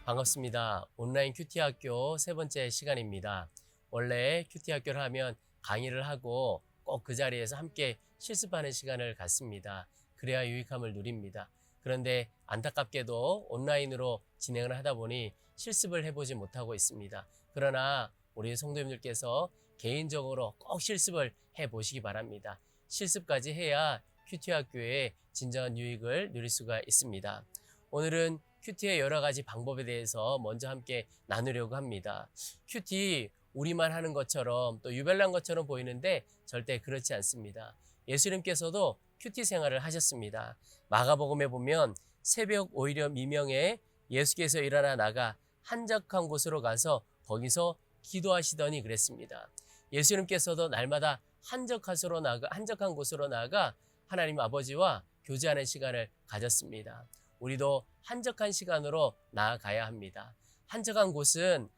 반갑습니다. 온라인 큐티 학교 세 번째 시간입니다. 원래 큐티 학교를 하면 강의를 하고 꼭 그 자리에서 함께 실습하는 시간을 갖습니다. 그래야 유익함을 누립니다. 그런데 안타깝게도 온라인으로 진행을 하다 보니 실습을 해보지 못하고 있습니다. 그러나 우리 성도님들께서 개인적으로 꼭 실습을 해보시기 바랍니다. 실습까지 해야 큐티 학교의 진정한 유익을 누릴 수가 있습니다. 오늘은 큐티의 여러 가지 방법에 대해서 먼저 함께 나누려고 합니다. 큐티 우리만 하는 것처럼 또 유별난 것처럼 보이는데 절대 그렇지 않습니다. 예수님께서도 큐티 생활을 하셨습니다. 마가복음에 보면 새벽 오히려 미명에 예수께서 일어나 나가 한적한 곳으로 가서 거기서 기도하시더니 그랬습니다. 예수님께서도 날마다 한적한 곳으로 나가 하나님 아버지와 교제하는 시간을 가졌습니다. 우리도 한적한 시간으로 나아가야 합니다. 한적한 곳은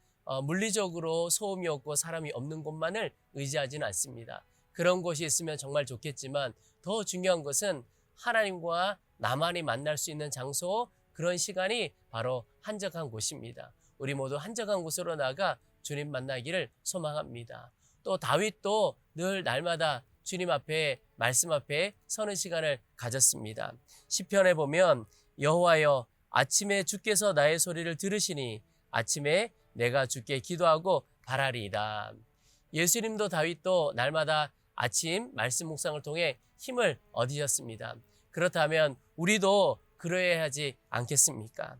물리적으로 소음이 없고 사람이 없는 곳만을 의지하지는 않습니다. 그런 곳이 있으면 정말 좋겠지만 더 중요한 것은 하나님과 나만이 만날 수 있는 장소, 그런 시간이 바로 한적한 곳입니다. 우리 모두 한적한 곳으로 나가 주님 만나기를 소망합니다. 또 다윗도 늘 날마다 주님 앞에 말씀 앞에 서는 시간을 가졌습니다. 시편에 보면 여호와여 아침에 주께서 나의 소리를 들으시니 아침에 내가 주께 기도하고 바라리이다. 예수님도 다윗도 날마다 아침 말씀 묵상을 통해 힘을 얻으셨습니다. 그렇다면 우리도 그러해야 하지 않겠습니까?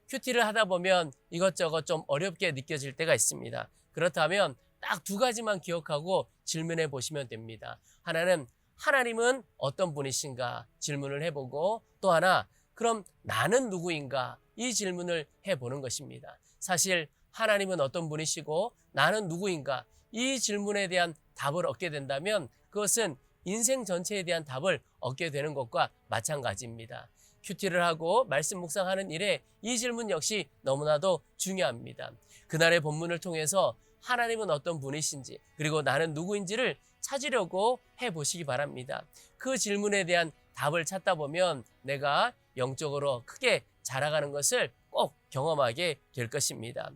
큐티를 하다 보면 이것저것 좀 어렵게 느껴질 때가 있습니다. 그렇다면 딱 두 가지만 기억하고 질문해 보시면 됩니다. 하나는 하나님은 어떤 분이신가 질문을 해보고, 또 하나 그럼 나는 누구인가 이 질문을 해보는 것입니다. 사실 하나님은 어떤 분이시고 나는 누구인가 이 질문에 대한 답을 얻게 된다면 그것은 인생 전체에 대한 답을 얻게 되는 것과 마찬가지입니다. 큐티를 하고 말씀 묵상하는 일에 이 질문 역시 너무나도 중요합니다. 그날의 본문을 통해서 하나님은 어떤 분이신지 그리고 나는 누구인지를 찾으려고 해보시기 바랍니다. 그 질문에 대한 답을 찾다 보면 내가 영적으로 크게 자라가는 것을 꼭 경험하게 될 것입니다.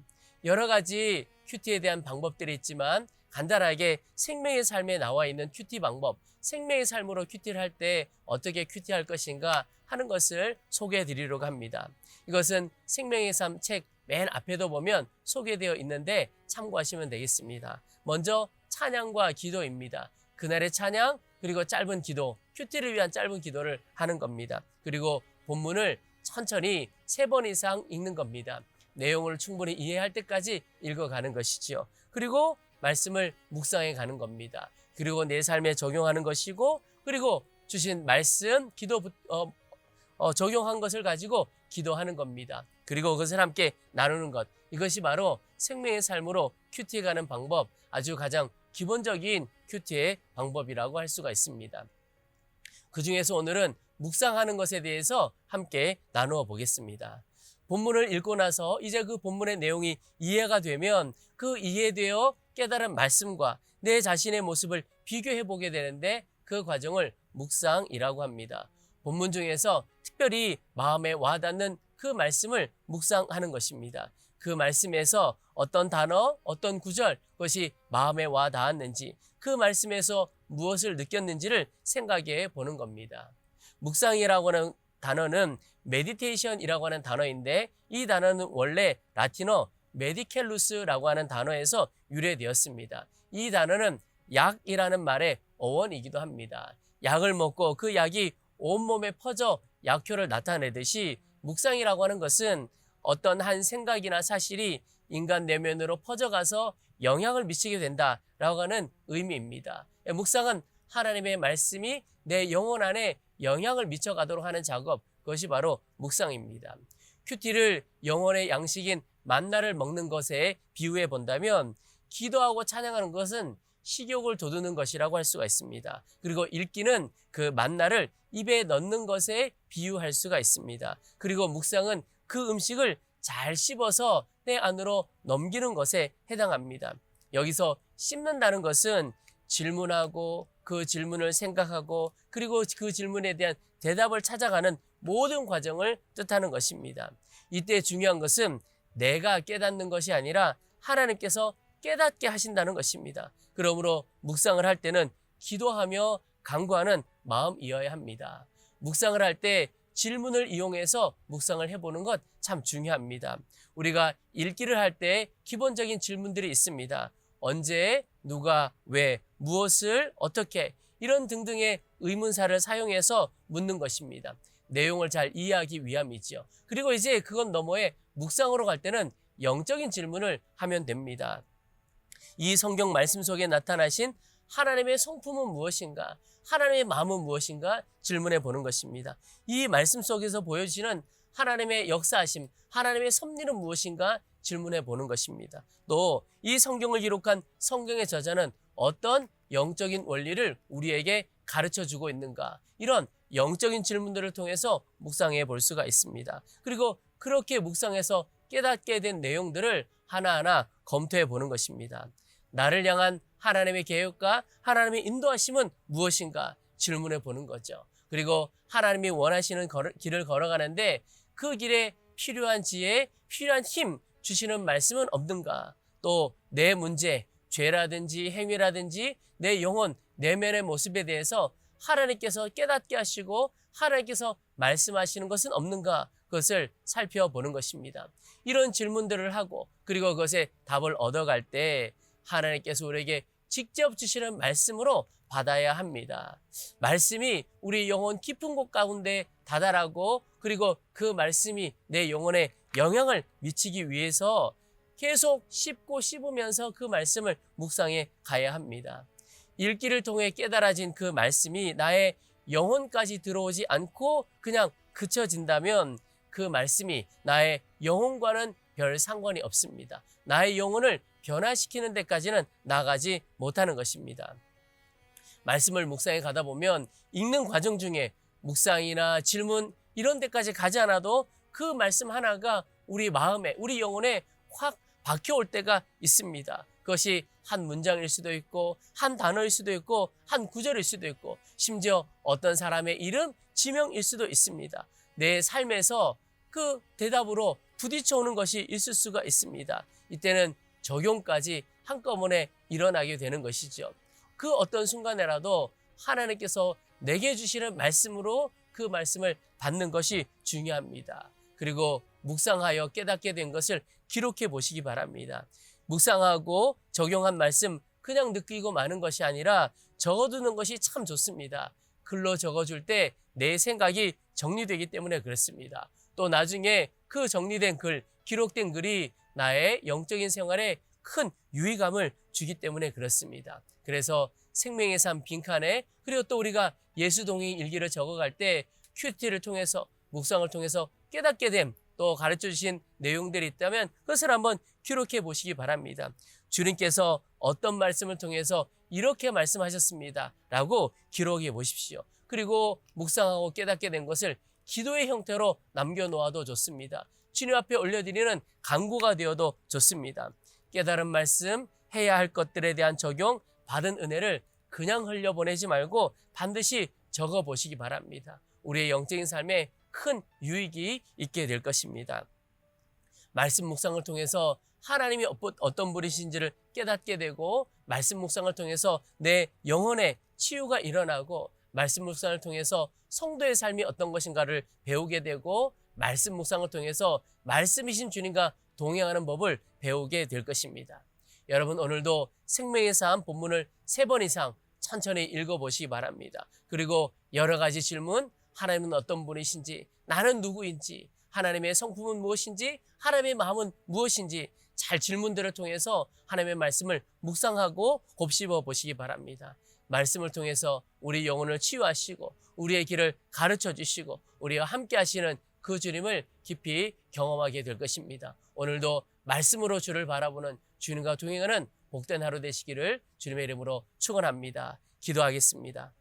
여러 가지 큐티에 대한 방법들이 있지만 간단하게 생명의 삶에 나와 있는 큐티 방법, 생명의 삶으로 큐티를 할 때 어떻게 큐티할 것인가 하는 것을 소개해 드리려고 합니다. 이것은 생명의 삶 책 맨 앞에도 보면 소개되어 있는데 참고하시면 되겠습니다. 먼저 찬양과 기도입니다. 그날의 찬양 그리고 짧은 기도, 큐티를 위한 짧은 기도를 하는 겁니다. 그리고 본문을 천천히 3번 이상 읽는 겁니다. 내용을 충분히 이해할 때까지 읽어가는 것이지요. 그리고 말씀을 묵상해 가는 겁니다. 그리고 내 삶에 적용하는 것이고, 그리고 주신 말씀, 적용한 것을 가지고 기도하는 겁니다. 그리고 그것을 함께 나누는 것, 이것이 바로 생명의 삶으로 큐티에 가는 방법, 아주 가장 기본적인 큐티의 방법이라고 할 수가 있습니다. 그 중에서 오늘은 묵상하는 것에 대해서 함께 나누어 보겠습니다. 본문을 읽고 나서 이제 그 본문의 내용이 이해가 되면 그 이해되어 깨달은 말씀과 내 자신의 모습을 비교해 보게 되는데 그 과정을 묵상이라고 합니다. 본문 중에서 특별히 마음에 와닿는 그 말씀을 묵상하는 것입니다. 그 말씀에서 어떤 단어, 어떤 구절, 그것이 마음에 와닿았는지, 그 말씀에서 무엇을 느꼈는지를 생각해 보는 겁니다. 묵상이라고 하는 단어는 메디테이션이라고 하는 단어인데, 이 단어는 원래 라틴어 메디켈루스라고 하는 단어에서 유래되었습니다. 이 단어는 약이라는 말의 어원이기도 합니다. 약을 먹고 그 약이 온몸에 퍼져 약효를 나타내듯이 묵상이라고 하는 것은 어떤 한 생각이나 사실이 인간 내면으로 퍼져가서 영향을 미치게 된다라고 하는 의미입니다. 묵상은 하나님의 말씀이 내 영혼 안에 영향을 미쳐가도록 하는 작업, 그것이 바로 묵상입니다. 큐티를 영혼의 양식인 만나를 먹는 것에 비유해 본다면 기도하고 찬양하는 것은 식욕을 돋우는 것이라고 할 수가 있습니다. 그리고 읽기는 그 만나를 입에 넣는 것에 비유할 수가 있습니다. 그리고 묵상은 그 음식을 잘 씹어서 내 안으로 넘기는 것에 해당합니다. 여기서 씹는다는 것은 질문하고 그 질문을 생각하고 그리고 그 질문에 대한 대답을 찾아가는 모든 과정을 뜻하는 것입니다. 이때 중요한 것은 내가 깨닫는 것이 아니라 하나님께서 깨닫게 하신다는 것입니다. 그러므로 묵상을 할 때는 기도하며 간구하는 마음이어야 합니다. 묵상을 할 때 질문을 이용해서 묵상을 해보는 것 참 중요합니다. 우리가 읽기를 할 때 기본적인 질문들이 있습니다. 언제, 누가, 왜, 무엇을, 어떻게 이런 등등의 의문사를 사용해서 묻는 것입니다. 내용을 잘 이해하기 위함이지요. 그리고 이제 그건 너머에 묵상으로 갈 때는 영적인 질문을 하면 됩니다. 이 성경 말씀 속에 나타나신 하나님의 성품은 무엇인가? 하나님의 마음은 무엇인가? 질문해 보는 것입니다. 이 말씀 속에서 보여지는 하나님의 역사하심, 하나님의 섭리는 무엇인가? 질문해 보는 것입니다. 또 이 성경을 기록한 성경의 저자는 어떤 영적인 원리를 우리에게 가르쳐 주고 있는가? 이런 영적인 질문들을 통해서 묵상해 볼 수가 있습니다. 그리고 그렇게 묵상해서 깨닫게 된 내용들을 하나하나 검토해 보는 것입니다. 나를 향한 하나님의 계획과 하나님의 인도하심은 무엇인가 질문해 보는 거죠. 그리고 하나님이 원하시는 길을 걸어가는데 그 길에 필요한 지혜, 필요한 힘 주시는 말씀은 없는가? 또 내 문제, 죄라든지 행위라든지 내 영혼, 내면의 모습에 대해서 하나님께서 깨닫게 하시고 하나님께서 말씀하시는 것은 없는가? 그것을 살펴보는 것입니다. 이런 질문들을 하고 그리고 그것에 답을 얻어갈 때 하나님께서 우리에게 직접 주시는 말씀으로 받아야 합니다. 말씀이 우리 영혼 깊은 곳 가운데 다다라고 그리고 그 말씀이 내 영혼에 영향을 미치기 위해서 계속 씹고 씹으면서 그 말씀을 묵상해 가야 합니다. 읽기를 통해 깨달아진 그 말씀이 나의 영혼까지 들어오지 않고 그냥 그쳐진다면 그 말씀이 나의 영혼과는 별 상관이 없습니다. 나의 영혼을 변화시키는 데까지는 나가지 못하는 것입니다. 말씀을 묵상해 가다 보면 읽는 과정 중에 묵상이나 질문 이런 데까지 가지 않아도 그 말씀 하나가 우리 마음에, 우리 영혼에 확 박혀올 때가 있습니다. 그것이 한 문장일 수도 있고 한 단어일 수도 있고 한 구절일 수도 있고 심지어 어떤 사람의 이름, 지명일 수도 있습니다. 내 삶에서 그 대답으로 부딪혀오는 것이 있을 수가 있습니다. 이때는 적용까지 한꺼번에 일어나게 되는 것이죠. 그 어떤 순간에라도 하나님께서 내게 주시는 말씀으로 그 말씀을 받는 것이 중요합니다. 그리고 묵상하여 깨닫게 된 것을 기록해 보시기 바랍니다. 묵상하고 적용한 말씀 그냥 느끼고 마는 것이 아니라 적어두는 것이 참 좋습니다. 글로 적어줄 때 내 생각이 정리되기 때문에 그렇습니다. 또 나중에 그 정리된 글, 기록된 글이 나의 영적인 생활에 큰 유의감을 주기 때문에 그렇습니다. 그래서 생명의 삶 빈칸에 그리고 또 우리가 예수동의 일기를 적어갈 때 큐티를 통해서 묵상을 통해서 깨닫게 됨 또 가르쳐 주신 내용들이 있다면 그것을 한번 기록해 보시기 바랍니다. 주님께서 어떤 말씀을 통해서 이렇게 말씀하셨습니다 라고 기록해 보십시오. 그리고 묵상하고 깨닫게 된 것을 기도의 형태로 남겨놓아도 좋습니다. 주님 앞에 올려드리는 간구가 되어도 좋습니다. 깨달은 말씀, 해야 할 것들에 대한 적용, 받은 은혜를 그냥 흘려보내지 말고 반드시 적어보시기 바랍니다. 우리의 영적인 삶에 큰 유익이 있게 될 것입니다. 말씀 묵상을 통해서 하나님이 어떤 분이신지를 깨닫게 되고 말씀 묵상을 통해서 내 영혼의 치유가 일어나고 말씀 묵상을 통해서 성도의 삶이 어떤 것인가를 배우게 되고 말씀 묵상을 통해서 말씀이신 주님과 동행하는 법을 배우게 될 것입니다. 여러분 오늘도 생명의 삶 본문을 3번 이상 천천히 읽어보시기 바랍니다. 그리고 여러 가지 질문, 하나님은 어떤 분이신지, 나는 누구인지, 하나님의 성품은 무엇인지, 하나님의 마음은 무엇인지 잘 질문들을 통해서 하나님의 말씀을 묵상하고 곱씹어 보시기 바랍니다. 말씀을 통해서 우리 영혼을 치유하시고 우리의 길을 가르쳐 주시고 우리와 함께 하시는 그 주님을 깊이 경험하게 될 것입니다. 오늘도 말씀으로 주를 바라보는 주님과 동행하는 복된 하루 되시기를 주님의 이름으로 축원합니다. 기도하겠습니다.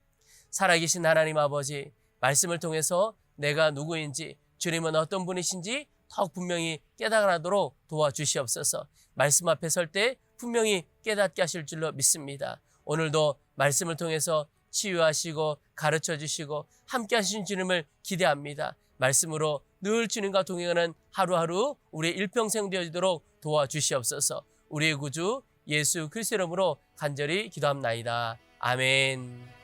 살아계신 하나님 아버지, 말씀을 통해서 내가 누구인지, 주님은 어떤 분이신지 더욱 분명히 깨달아도록 도와주시옵소서. 말씀 앞에 설 때 분명히 깨닫게 하실 줄로 믿습니다. 오늘도 말씀을 통해서 치유하시고 가르쳐 주시고 함께 하신 주님을 기대합니다. 말씀으로 늘 주님과 동행하는 하루하루 우리의 일평생 되어지도록 도와주시옵소서. 우리의 구주 예수 그리스도 이름으로 간절히 기도합나이다. 아멘.